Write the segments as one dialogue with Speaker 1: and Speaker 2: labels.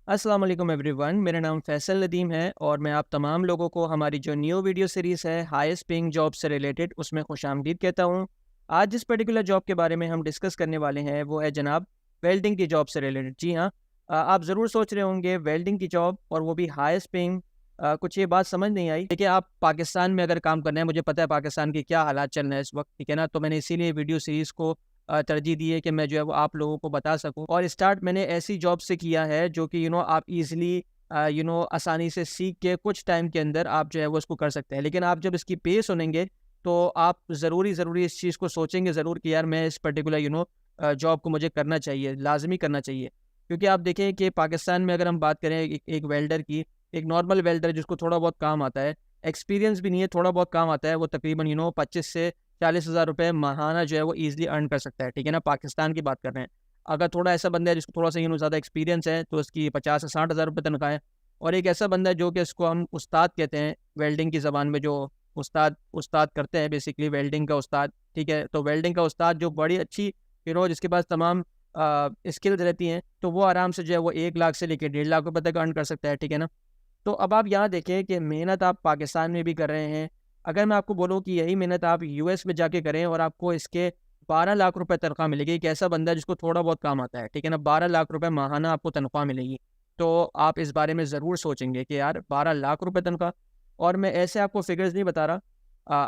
Speaker 1: अस्सलाम वालेकुम एवरीवन, मेरा नाम फैसल नदीम है और मैं आप तमाम लोगों को हमारी जो न्यू वीडियो सीरीज़ है हाईएस्ट पेइंग जॉब से रिलेटेड उसमें खुशामदीद कहता हूँ। आज जिस पर्टिकुलर जॉब के बारे में हम डिस्कस करने वाले हैं वो है जनाब वेल्डिंग की जॉब से रिलेटेड। जी हाँ, आप ज़रूर सोच रहे होंगे वेल्डिंग की जॉब और वो भी हाईएस्ट पेइंग, कुछ ये बात समझ नहीं आई। देखिए, आप पाकिस्तान में अगर काम करना है, मुझे पता है पाकिस्तान के क्या हालात चल रहे हैं इस वक्त, ठीक है ना, तो मैंने इसीलिए वीडियो सीरीज़ को तरजीह दी है कि मैं जो है वो आप लोगों को बता सकूं। और स्टार्ट मैंने ऐसी जॉब से किया है जो कि आप इजीली आसानी से सीख के कुछ टाइम के अंदर आप जो है वो इसको कर सकते हैं। लेकिन आप जब इसकी पे सुनेंगे तो आप ज़रूरी इस चीज़ को सोचेंगे ज़रूर कि यार मैं इस पर्टिकुलर जॉब को मुझे करना चाहिए, लाजमी करना चाहिए। क्योंकि आप देखें कि पाकिस्तान में अगर हम बात करें एक वेल्डर की, एक नॉर्मल वेल्डर जिसको थोड़ा बहुत काम आता है, एक्सपीरियंस भी नहीं है, थोड़ा बहुत काम आता है, वो तकरीबन 25 से 40,000 रुपये माहाना जो है वो ईज़िली अर्न कर सकता है, ठीक है ना? पाकिस्तान की बात कर रहे हैं। अगर थोड़ा ऐसा बंदा है जिसको थोड़ा सा ज़्यादा एक्सपीरियंस है तो उसकी 50 से 60,000 रुपये तनख्वाह है। और एक ऐसा बंदा है जो कि इसको हम उस्ताद कहते हैं, वेल्डिंग की ज़बान में जो उस्ताद उस्ताद करते हैं, बेसिकली वेल्डिंग का उस्ताद, ठीक है? तो वेल्डिंग का उस्ताद जो बड़ी अच्छी जिसके पास तमाम स्किल्स रहती हैं, तो वो आराम से जो है वो 1 लाख से लेके 1.5 लाख रुपये तक अर्न कर सकता है, ठीक है ना? तो अब आप यहाँ देखें कि मेहनत आप पाकिस्तान में भी कर रहे हैं। अगर मैं आपको बोलूँ कि यही मेहनत आप यूएस में जाके करें और आपको इसके 12 लाख रुपए तनख्वाह मिलेगी। एक ऐसा बंदा है जिसको थोड़ा बहुत काम आता है, ठीक है ना? 12 लाख रुपए माहाना आपको तनख्वाह मिलेगी। तो आप इस बारे में ज़रूर सोचेंगे कि यार 12 लाख रुपए तनख्वाह। और मैं ऐसे आपको फिगर्स नहीं बता रहा।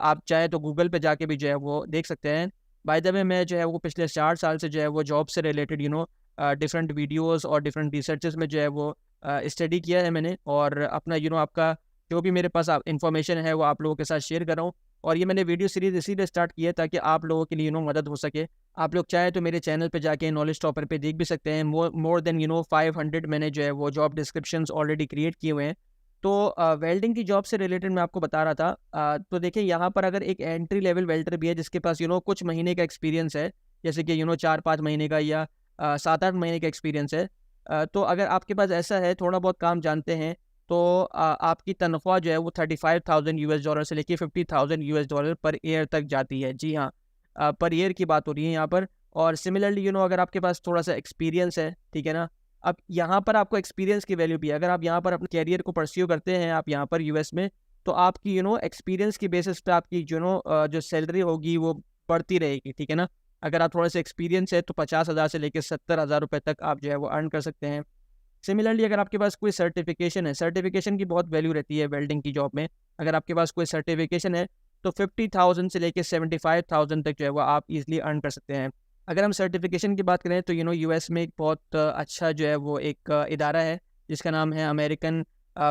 Speaker 1: आप चाहे तो गूगल पे जाके भी जो है वो देख सकते हैं। बाय द वे, मैं जो है वो पिछले 4 साल से जो है वो जॉब से रिलेटेड डिफरेंट वीडियोज़ और डिफरेंट रिसर्चेज़ में जो है वो स्टडी किया है मैंने, और अपना आपका जो भी मेरे पास आप इन्फॉर्मेशन है वो आप लोगों के साथ शेयर कर रहा हूँ। और ये मैंने वीडियो सीरीज़ इसीलिए स्टार्ट की है ताकि आप लोगों के लिए मदद हो सके। आप लोग चाहें तो मेरे चैनल पे जाके नॉलेज टॉपर पे देख भी सकते हैं। मोर देन 500 मैंने जो है वो जॉब डिस्क्रिप्शंस ऑलरेडी क्रिएट किए हुए हैं। तो वेल्डिंग की जॉब से रिलेटेड मैं आपको बता रहा था। तो देखिए, यहाँ पर अगर एक एंट्री लेवल वेल्डर भी है जिसके पास कुछ महीने का एक्सपीरियंस है, जैसे कि 4-5 महीने का या 7-8 महीने का एक्सपीरियंस है। तो अगर आपके पास ऐसा है, थोड़ा बहुत काम जानते हैं, तो आपकी तनख्वाह जो है वो $35,000 से लेके $50,000 पर ईयर तक जाती है। जी हाँ, पर ईयर की बात हो रही है यहाँ पर। और सिमिलरली अगर आपके पास थोड़ा सा एक्सपीरियंस है, ठीक है ना, अब यहाँ पर आपको एक्सपीरियंस की वैल्यू भी है। अगर आप यहाँ पर अपने कैरियर को परस्यू करते हैं, आप यहाँ पर यूएस में, तो आपकी एक्सपीरियंस की बेसिस पे आपकी जो सैलरी होगी वो बढ़ती रहेगी, ठीक है ना? अगर आप थोड़े से एक्सपीरियंस है तो 50,000 से लेकर 70,000 रुपये तक आप जो है वो अर्न कर सकते हैं। सिमिलरली अगर आपके पास कोई सर्टिफिकेशन है, सर्टिफिकेशन की बहुत वैल्यू रहती है वेल्डिंग की जॉब में। अगर आपके पास कोई सर्टिफिकेशन है तो 50,000 से लेके 75,000 तक जो है वो आप इजीली अर्न कर सकते हैं। अगर हम सर्टिफिकेशन की बात करें तो यूएस में एक बहुत अच्छा जो है वो एक इदारा है जिसका नाम है अमेरिकन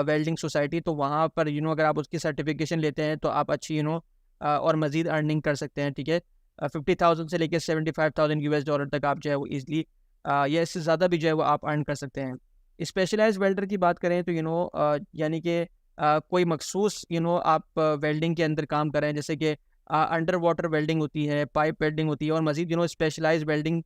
Speaker 1: वेल्डिंग सोसाइटी। तो वहाँ पर अगर आप उसकी सर्टिफिकेशन लेते हैं तो आप अच्छी और मज़ीद अर्निंग कर सकते हैं, ठीक है? 50,000 से लेके 75,000 यूएस डॉलर तक आप जो है वो ईज़िली या इससे ज़्यादा भी जो है वो आप अर्न कर सकते हैं। स्पेशलाइज़ वेल्डर की बात करें तो यानी कि कोई मखसूस आप वेल्डिंग के अंदर काम कर रहे हैं, जैसे कि अंडर वाटर वेल्डिंग होती है, पाइप वेल्डिंग होती है, और मज़ीद स्पेशलाइज़ वेल्डिंग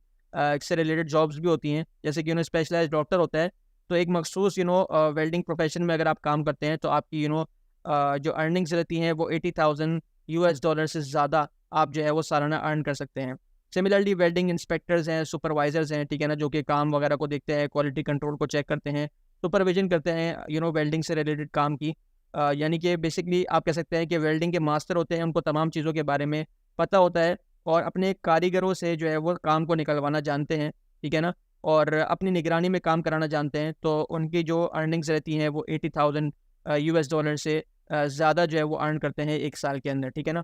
Speaker 1: से रिलेटेड जॉब्स भी होती हैं। जैसे कि स्पेशलाइज़्ड डॉक्टर होता है, तो एक मखसूस वेल्डिंग प्रोफेशन में अगर आप काम करते हैं तो आपकी जो अर्निंग्स रहती हैं वो $80,000 से ज़्यादा आप जो है वो सालाना अर्न कर सकते हैं। सिमिलरली वेल्डिंग इंस्पेक्टर्स हैं, सुपरवाइज़र्स हैं, ठीक है ना, जो कि काम वगैरह को देखते हैं, क्वालिटी कंट्रोल को चेक करते हैं, सुपरविजन करते हैं वेल्डिंग से रिलेटेड काम की। यानी कि बेसिकली आप कह सकते हैं कि वेल्डिंग के मास्टर होते हैं, उनको तमाम चीज़ों के बारे में पता होता है और अपने कारीगरों से जो है वो काम को निकलवाना जानते हैं, ठीक है ना, और अपनी निगरानी में काम कराना जानते हैं। तो उनकी जो अर्निंग्स रहती हैं वो $80,000 से ज़्यादा जो है वो अर्न करते हैं 1 साल के अंदर, ठीक है ना।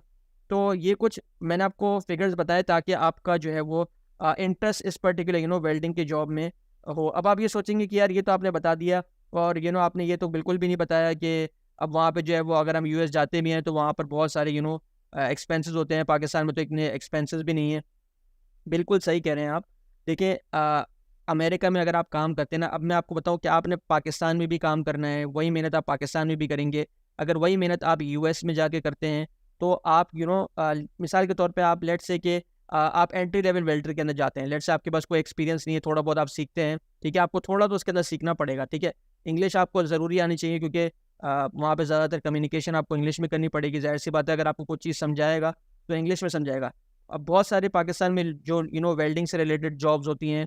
Speaker 1: तो ये कुछ मैंने आपको फिगर्स बताए ताकि आपका जो है वो इंटरेस्ट इस पर्टिकुलर वेल्डिंग की जॉब में हो। अब आप ये सोचेंगे कि यार ये तो आपने बता दिया, और आपने ये तो बिल्कुल भी नहीं बताया कि अब वहाँ पे जो है वो अगर हम यूएस जाते भी हैं तो वहाँ पर बहुत सारे एक्सपेंसेस होते हैं। पाकिस्तान में तो इतने एक्सपेंसेस भी नहीं है। बिल्कुल सही कह रहे हैं आप। देखिए, अमेरिका में अगर आप काम करते हैं ना, अब मैं आपको बताऊँ कि आपने पाकिस्तान में भी काम करना है, वही मेहनत आप पाकिस्तान में भी करेंगे। अगर वही मेहनत आप यूएस में जाके करते हैं तो आप मिसाल के तौर पे आप लेट्स से कि आप एंट्री लेवल वेल्डर के अंदर जाते हैं। लेट्स से आपके पास कोई एक्सपीरियंस नहीं है, थोड़ा बहुत आप सीखते हैं, ठीक है? आपको थोड़ा तो उसके अंदर सीखना पड़ेगा, ठीक है? इंग्लिश आपको ज़रूरी आनी चाहिए क्योंकि वहाँ पे ज़्यादातर कम्युनिकेशन आपको इंग्लिश में करनी पड़ेगी। ज़ाहिर-सी बात है, अगर आपको कुछ चीज़ समझाएगा तो इंग्लिश में समझाएगा। अब बहुत सारे पाकिस्तान में जो वेल्डिंग से रिलेटेड जॉब्स होती हैं,